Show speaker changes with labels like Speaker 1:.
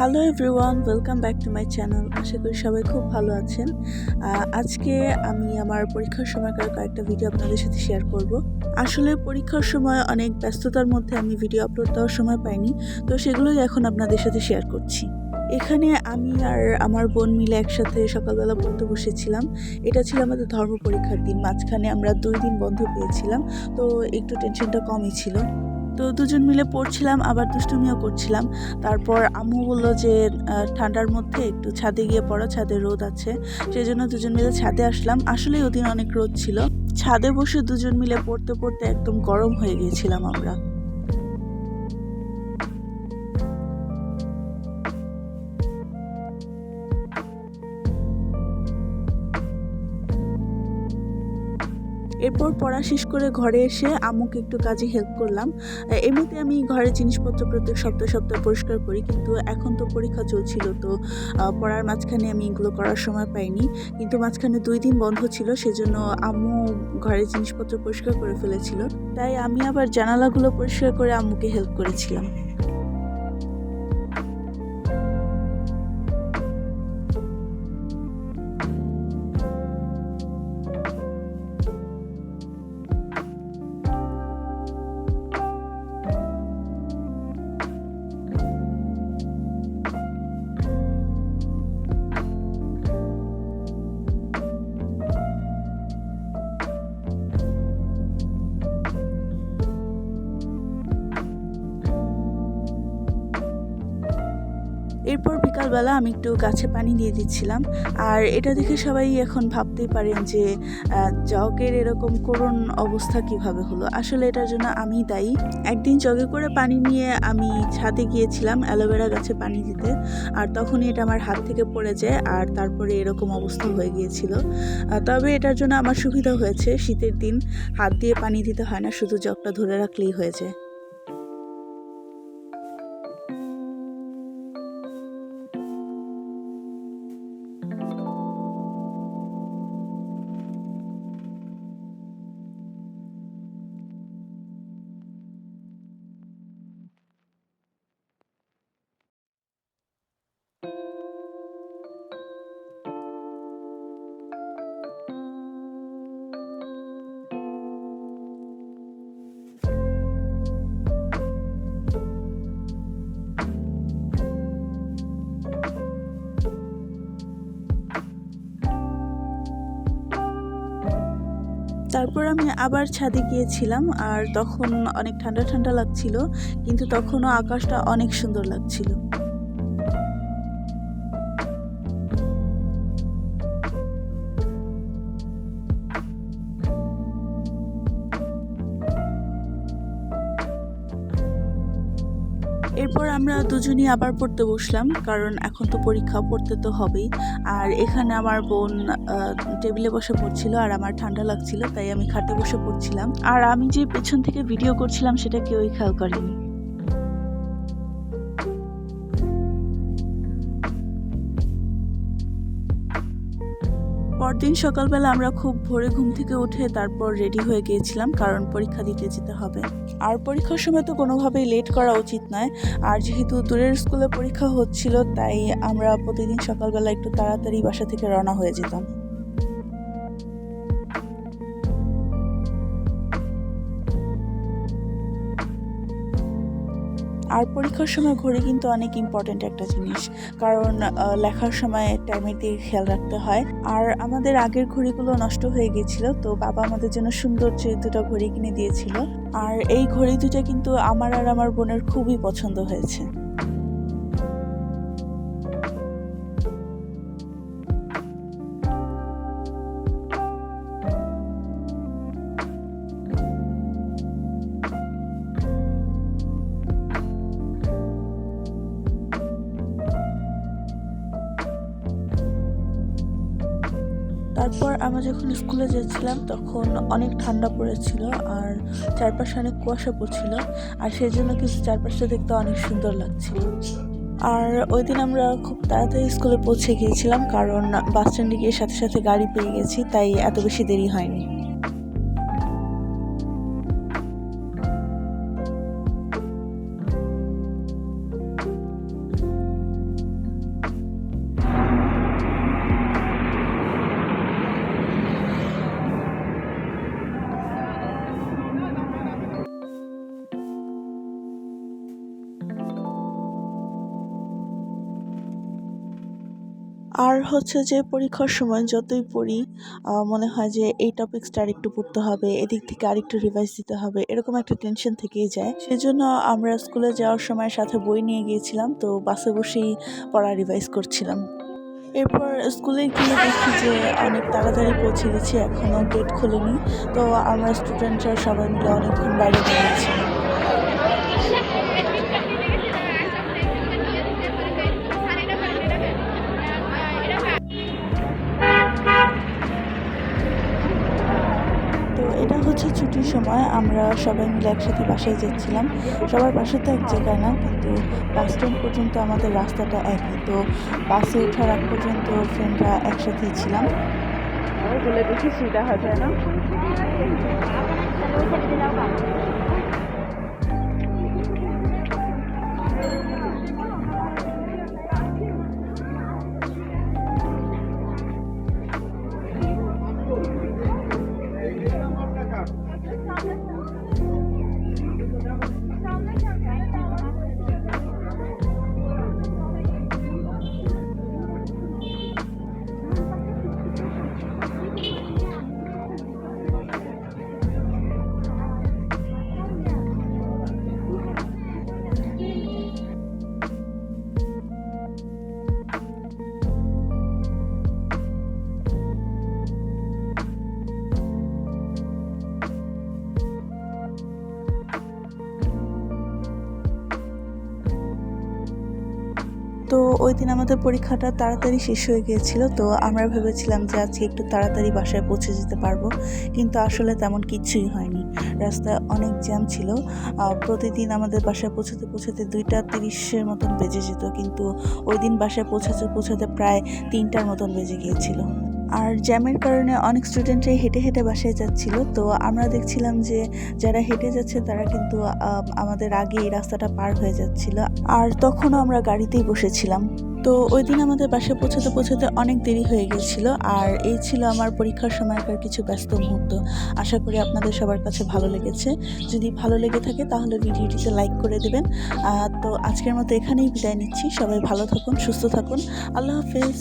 Speaker 1: Hello everyone, welcome back to my channel. আশা করি সবাই খুব ভালো আছেন। আজকে আমি আমার পরীক্ষার সময়কার কয়েকটা ভিডিও আপনাদের সাথে শেয়ার করব। আসলে পরীক্ষার সময় অনেক ব্যস্ততার মধ্যে আমি ভিডিও আপলোড দেওয়ার সময় পাইনি, তো সেগুলোই এখন আপনাদের সাথে শেয়ার করছি। এখানে আমি আর আমার বোন মিলে একসাথে সকালবেলা পড়তে বসেছিলাম। এটা ছিল আমাদের ধর্ম পরীক্ষার দিন, মাঝখানে আমরা 2 দিন বন্ধ পেয়েছিলাম, তো একটু টেনশনটা কমই ছিল। তো দুজন মিলে পড়ছিলাম, আবার দুষ্টুমিও করছিলাম। তারপর আম্মু বলল যে ঠান্ডার মধ্যে একটু ছাদে গিয়ে পড়ো, ছাদে রোদ আছে। সেই জন্য দুজন মিলে ছাদে আসলাম। আসলেই ওদিন অনেক রোদ ছিল। ছাদে বসে দুজন মিলে পড়তে পড়তে একদম গরম হয়ে গিয়েছিলাম আমরা। এরপর পড়া শেষ করে ঘরে এসে আম্মুকে একটু কাজে হেল্প করলাম। এমনিতে আমি ঘরের জিনিসপত্র প্রত্যেক সপ্তাহে সপ্তাহে পরিষ্কার করি, কিন্তু এখন তো পরীক্ষা চলছিল, তো পড়ার মাঝখানে আমি এগুলো করার সময় পাইনি। কিন্তু মাঝখানে 2 দিন বন্ধ ছিল, সেজন্য আম্মু ঘরের জিনিসপত্র পরিষ্কার করে ফেলেছিল। তাই আমি আবার জানালাগুলো পরিষ্কার করে আম্মুকে হেল্প করেছিলাম। এরপর বিকালবেলা আমি একটু গাছে পানি দিয়ে দিচ্ছিলাম। আর এটা দেখে সবাই এখন ভাবতেই পারেন যে জগের এরকম করুণ অবস্থা কিভাবে হলো। আসলে এটার জন্য আমি দায়ী। একদিন জগে করে পানি নিয়ে আমি ছাদে গিয়েছিলাম অ্যালোভেরা গাছে পানি দিতে, আর তখনই এটা আমার হাত থেকে পড়ে যায়, আর তারপরে এরকম অবস্থা হয়ে গিয়েছিল। তবে এটার জন্য আমার সুবিধা হয়েছে, শীতের দিন হাত দিয়ে পানি দিতে হয় না, শুধু জগটা ধরে রাখলেই হয়ে যায়। তারপর আমি আবার ছাদে গিয়েছিলাম, আর তখন অনেক ঠান্ডা ঠান্ডা লাগছিল, কিন্তু তখনও আকাশটা অনেক সুন্দর লাগছিল। এরপর আমরা দুজনই আবার পড়তে বসলাম, কারণ এখন তো পরীক্ষা, পড়তে তো হবেই। আর এখানে আমার বোন টেবিলে বসে পড়ছিল, আর আমার ঠান্ডা লাগছিল, তাই আমি খাটে বসে পড়ছিলাম। আর আমি যে পেছন থেকে ভিডিও করছিলাম সেটা কেউই খেয়াল করেনি। পরদিন সকালবেলা আমরা খুব ভোরে ঘুম থেকে উঠে তারপর রেডি হয়ে গিয়েছিলাম, কারণ পরীক্ষা দিতে যেতে হবে। আর পরীক্ষার সময় তো কোনোভাবেই লেট করা উচিত নয়। আর যেহেতু দূরের স্কুলে পরীক্ষা হচ্ছিল, তাই আমরা প্রতিদিন সকালবেলা একটু তাড়াতাড়ি বাসা থেকে রওনা হয়ে যেতাম। আর পরীক্ষার সময় ঘড়ি কিন্তু অনেক ইম্পর্ট্যান্ট একটা জিনিস, কারণ লেখার সময় টাইমের দিকে খেয়াল রাখতে হয়। আর আমাদের আগের ঘড়িগুলো নষ্ট হয়ে গিয়েছিল, তো বাবা আমাদের জন্য সুন্দর যে 2টা ঘড়ি কিনে দিয়েছিল। আর এই ঘড়ি 2টা কিন্তু আমার আর আমার বোনের খুবই পছন্দ হয়েছে। তারপর আমরা যখন স্কুলে যাচ্ছিলাম তখন অনেক ঠান্ডা পড়েছিল, আর চারপাশে অনেক কুয়াশা পড়ছিল, আর সেই জন্য কিছু চারপাশটা দেখতে অনেক সুন্দর লাগছিল। আর ওই দিন আমরা খুব তাড়াতাড়ি স্কুলে পৌঁছে গিয়েছিলাম, কারণ বাস স্ট্যান্ডে গিয়ে সাথে সাথে গাড়ি পেয়ে গেছি, তাই এত বেশি দেরি হয়নি। আর হচ্ছে যে পরীক্ষার সময় যতই পড়ি মনে হয় যে এই টপিক্সটা আরেকটু পড়তে হবে, এদিক থেকে আরেকটু রিভাইজ দিতে হবে, এরকম একটা টেনশন থেকেই যায়। সেজন্য আমরা স্কুলে যাওয়ার সময় সাথে বই নিয়ে গিয়েছিলাম, তো বাসে বসেই পড়া রিভাইজ করছিলাম। এরপর স্কুলে গিয়ে দেখি যে অনেক তাড়াতাড়ি পৌঁছে গেছি, এখনও গেট খোলেনি। তো আমরা স্টুডেন্টরা সবাই মিলে অনেকক্ষণ বাইরে দাঁড়িয়েছিলাম। তো এটা হচ্ছে ছুটির সময় আমরা সবাই মিলে একসাথে বাসায় যাচ্ছিলাম। সবার বাসা তো এক জায়গায় না, কিন্তু বাস স্ট্যান্ড পর্যন্ত আমাদের রাস্তাটা একই। তো বাসে ওঠার আগ পর্যন্ত ফ্রেন্ডরা একসাথেই ছিলাম। বলে দেখি দেখা যায় না। তো ওই দিন আমাদের পরীক্ষাটা তাড়াতাড়ি শেষ হয়ে গিয়েছিল। তো আমরা ভেবেছিলাম যে আজকে একটু তাড়াতাড়ি বাসায় পৌঁছে যেতে পারবো, কিন্তু আসলে তেমন কিছুই হয়নি। রাস্তায় অনেক জ্যাম ছিল। প্রতিদিন আমাদের বাসায় পৌঁছাতে পৌঁছাতে 2:30 মতন বেজে যেত, কিন্তু ওই দিন বাসায় পৌঁছাতে পৌঁছাতে প্রায় 3টার মতন বেজে গিয়েছিল। আর জ্যামের কারণে অনেক স্টুডেন্টরাই হেঁটে হেঁটে বাসায় যাচ্ছিল। তো আমরা দেখছিলাম যে যারা হেঁটে যাচ্ছে তারা কিন্তু আমাদের আগে এই রাস্তাটা পার হয়ে যাচ্ছিল, আর তখনও আমরা গাড়িতেই বসেছিলাম। তো ওই দিন আমাদের বাসায় পৌঁছাতে পৌঁছাতে অনেক দেরি হয়ে গিয়েছিল। আর এই ছিল আমার পরীক্ষার সময়কার কিছু ব্যস্ত মুহূর্ত। আশা করি আপনাদের সবার কাছে ভালো লেগেছে। যদি ভালো লেগে থাকে তাহলে ভিডিওটিতে লাইক করে দেবেন। তো আজকের মতো এখানেই বিদায় নিচ্ছি। সবাই ভালো থাকুন, সুস্থ থাকুন। আল্লাহ হাফেজ।